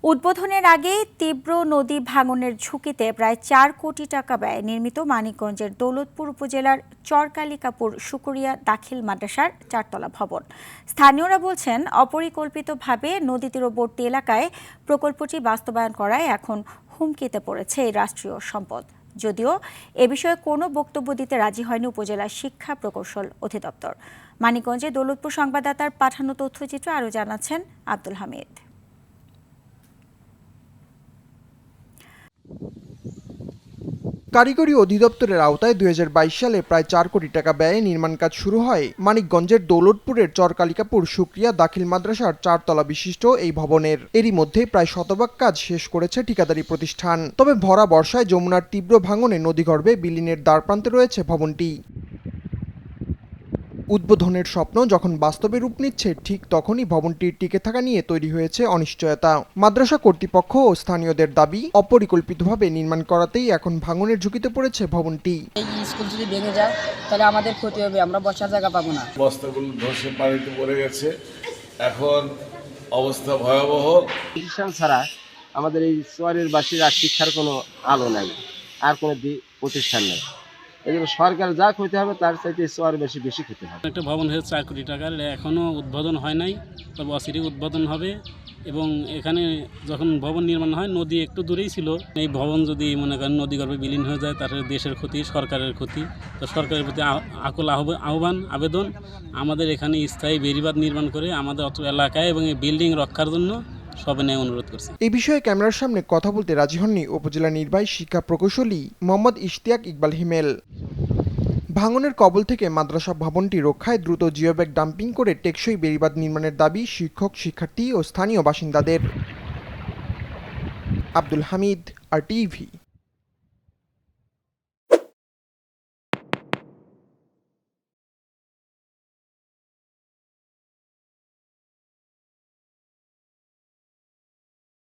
উদ্বোধনের আগে তীব্র নদী ভাঙনের ঝুঁকিতে প্রায় ৪ কোটি টাকা ব্যয়ে নির্মিত মানিকগঞ্জের দৌলতপুর উপজেলার চরকালিকাপুর শুকুরিয়া দাখিল মাদ্রাসার 4তলা ভবন। স্থানীয়রা বলছেন, অপরিকল্পিতভাবে নদী তীরবর্তী এলাকায় প্রকল্পটি বাস্তবায়ন করায় এখন হুমকিতে পড়েছে এই রাষ্ট্রীয় সম্পদ। যদিও এ বিষয়ে কোনো বক্তব্য দিতে রাজি হয়নি উপজেলা শিক্ষা প্রকৌশল অধিদপ্তর। মানিকগঞ্জে দৌলতপুর সংবাদদাতার পাঠানো তথ্যচিত্র আরও জানাচ্ছেন আব্দুল হামিদ। কারিগরি অধিদপ্তরের আওতায় ২০২২ সালে প্রায় ৪ কোটি টাকা ব্যয়ে নির্মাণ কাজ শুরু হয় মানিকগঞ্জের দৌলতপুরের চরকালিকাপুর শুকরিয়া দাখিল মাদ্রাসার 4তলা বিশিষ্ট এই ভবনের। এরই মধ্যে প্রায় শতভাগ কাজ শেষ করেছে ঠিকাদারি প্রতিষ্ঠান। তবে ভরা বর্ষায় যমুনার তীব্র ভাঙনে নদীগর্ভে বিলীনের দ্বারপ্রান্তে রয়েছে ভবনটি। উদ্বোধনের স্বপ্ন যখন বাস্তবে রূপ নিচ্ছে, ঠিক তখনই ভবনটির টিকে থাকা নিয়ে তৈরি হয়েছে অনিশ্চয়তা। মাদ্রাসা কর্তৃপক্ষ ও স্থানীয়দের দাবি, অপরিকল্পিতভাবে নির্মাণ করাতেই এখন ভাঙনের ঝুঁকিতে পড়েছে ভবনটি। এই স্কুল যদি ভেঙে যায় তাহলে আমাদের ক্ষতি হবে, আমরা বসার জায়গা পাবো না। বস্তাগুলো ধসে পানিতে পড়ে গেছে, এখন অবস্থা ভয়াবহ। প্রতিষ্ঠান ছাড়া আমাদের এই চরের বাসীর আর শিক্ষার কোনো আলো নাই, আর কোনো প্রতিষ্ঠান নেই। এই জন্য সরকার যা ক্ষতি হবে তার চাইতে চর বেশি ক্ষতি হবে। একটা ভবন হয়েছে ৪ কোটি টাকার, এখনও উদ্বোধন হয় নাই, তবে অচিরেই উদ্বোধন হবে। এবং এখানে যখন ভবন নির্মাণ হয় নদী একটু দূরেই ছিল। এই ভবন যদি মনে করেন নদীগর্ভে বিলীন হয়ে যায় তাহলে দেশের ক্ষতি, সরকারের ক্ষতি। তো সরকারের প্রতি আকুল আবেদন আমাদের এখানে স্থায়ী বেড়িবাঁধ নির্মাণ করে আমাদের অত এলাকায় এবং এই বিল্ডিং রক্ষার জন্য সবিনয়ে অনুরোধ করছি। এই বিষয়ে ক্যামেরার সামনে কথা বলতে রাজি হননি উপজেলা নির্বাহী শিক্ষা প্রকৌশলী মোহাম্মদ ইশতিয়াক ইকবাল হিমেল। ভাঙনের কবল থেকে মাদ্রাসা ভবনটি রক্ষায় দ্রুত জিওব্যাগ ডাম্পিং করে টেকসই বেড়িবাঁধ নির্মাণের দাবি শিক্ষক, শিক্ষার্থী ও স্থানীয় বাসিন্দাদের। আব্দুল হামিদ, RTV।